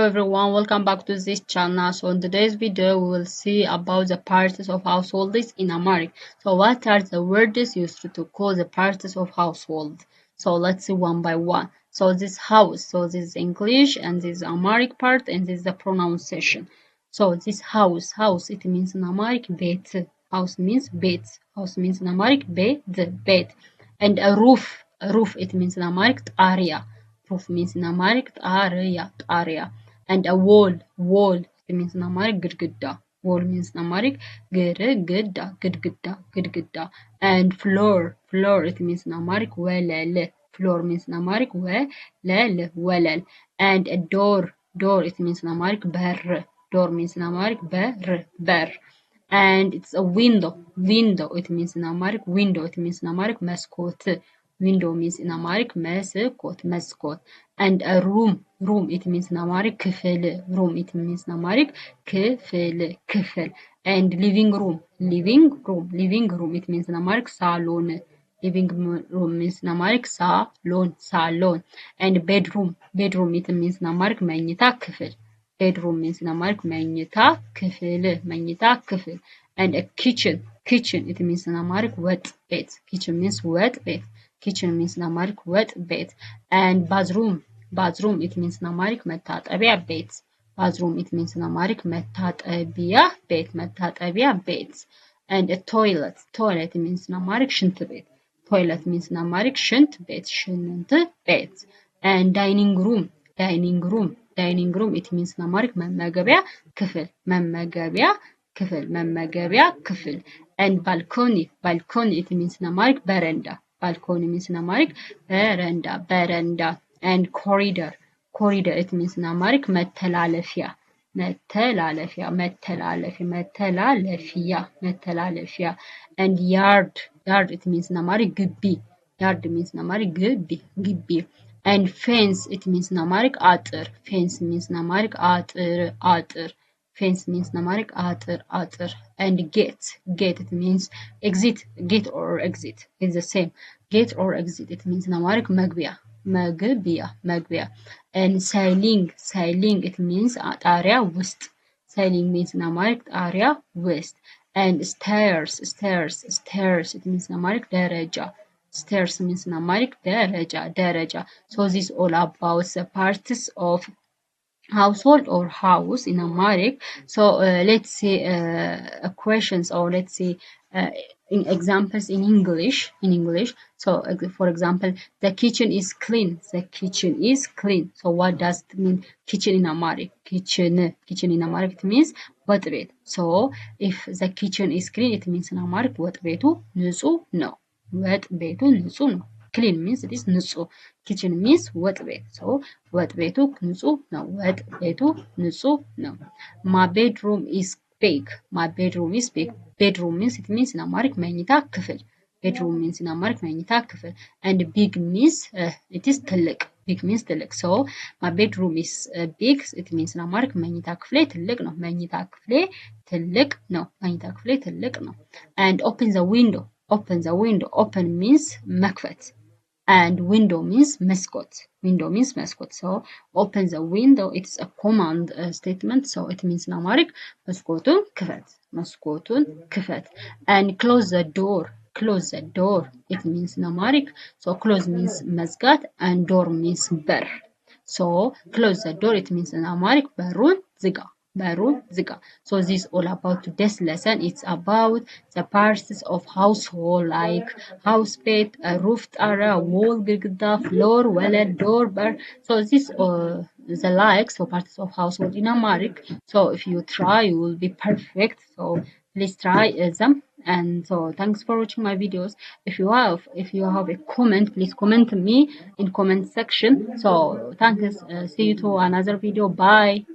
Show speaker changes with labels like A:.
A: everyone, welcome back to this channel. So in today's video we will see about the parts of households in Amharic. So what are the words used to call the parts of household? So let's see one by one. So this house, so this is English and this is Amharic part and this is the pronunciation. So this house it means in Amharic bet. House means bet. House means in Amharic bet. And a roof it means in Amharic ጣሪያ. Roof means in Amharic ጣሪያ. And a wall it means in Amharic ግድግዳ. Wall means in Amharic ግድግዳ. And floor it means in Amharic ወለል. Floor means in Amharic ወለል. And a door it means in Amharic በር. Door means in Amharic በር. And it's a window it means in Amharic it means in Amharic መስኮት. Window means in Amharic መስኮት. And a room it means in Amharic ክፍል. Room it means in Amharic ክፍል. And living room it means in Amharic ሳሎን. Living room means in Amharic ሳሎን. And bedroom it means in Amharic መኝታ ክፍል. Bedroom means in Amharic መኝታ ክፍል. And a kitchen it means in Amharic ወጥ ቤት. Kitchen means ወጥ ቤት. Kitchen means in Amharic ወጥ ቤት. And bathroom it means in Amharic መታጠቢያ ቤት. Bathroom it means in Amharic መታጠቢያ ቤት. And a toilet means in Amharic ሽንት ቤት. Toilet means in Amharic ሽንት ቤት. And dining room it means in Amharic መመገቢያ ክፍል. And balcony it means in Amharic በረንዳ. Balcony means in Amharic በረንዳ. And corridor it means in Amharic መተላለፊያ. And yard it means in Amharic ግቢ. Yard means in Amharic ግቢ. And fence it means in Amharic አጥር. Fence means in Amharic አጥር. Fence means in Amharic አጥር. And gate it means exit. Gate or exit is the same. Gate or exit it means in Amharic መግቢያ. And ceiling it means ጣሪያ ውስጥ. Ceiling means in Amharic ጣሪያ ውስጥ. And stairs it means in Amharic ደረጃ. Stairs means in Amharic ደረጃ. So this is all about the parts of household or house in Amharic. So let's see questions, or let's see in examples in English. So for example, the kitchen is clean. So what does it mean kitchen in Amharic? Kitchen in Amharic it means ወጥ ቤት. So if the kitchen is clean it means in Amharic ወጥ ቤቱ ንጹህ ነው. Clean means it is ንጹህ. Kitchen means ወጥ ቤት. So ወጥ ቤቱ ንጹህ ነው. My bedroom is big. Bedroom means it means in Amharic መኝታ ክፍል. Bedroom means in Amharic መኝታ ክፍል. And big means it is ትልቅ. Big means ትልቅ. So my bedroom is big it means in Amharic መኝታ ክፍሌ ትልቅ ነው. And open the window. Open means መክፈት. And window means መስኮት. So open the window it's a command statement. So it means in Amharic መስኮቱን ክፈት. And close the door it means in Amharic. So close means መዝጋት and door means በር. So close the door it means in Amharic በሩን ዝጋ. So this is all about today's lesson. It's about the parts of household like house, bed, roof, ጣሪያ, wall, ግድግዳ, floor, ወለል, door, በር. So this the likes for parts of household in Amharic. So if you try you will be perfect. So please try them. And so thanks for watching my videos. If you have a comment, please comment me in comment section. So thanks. See you to another video. Bye.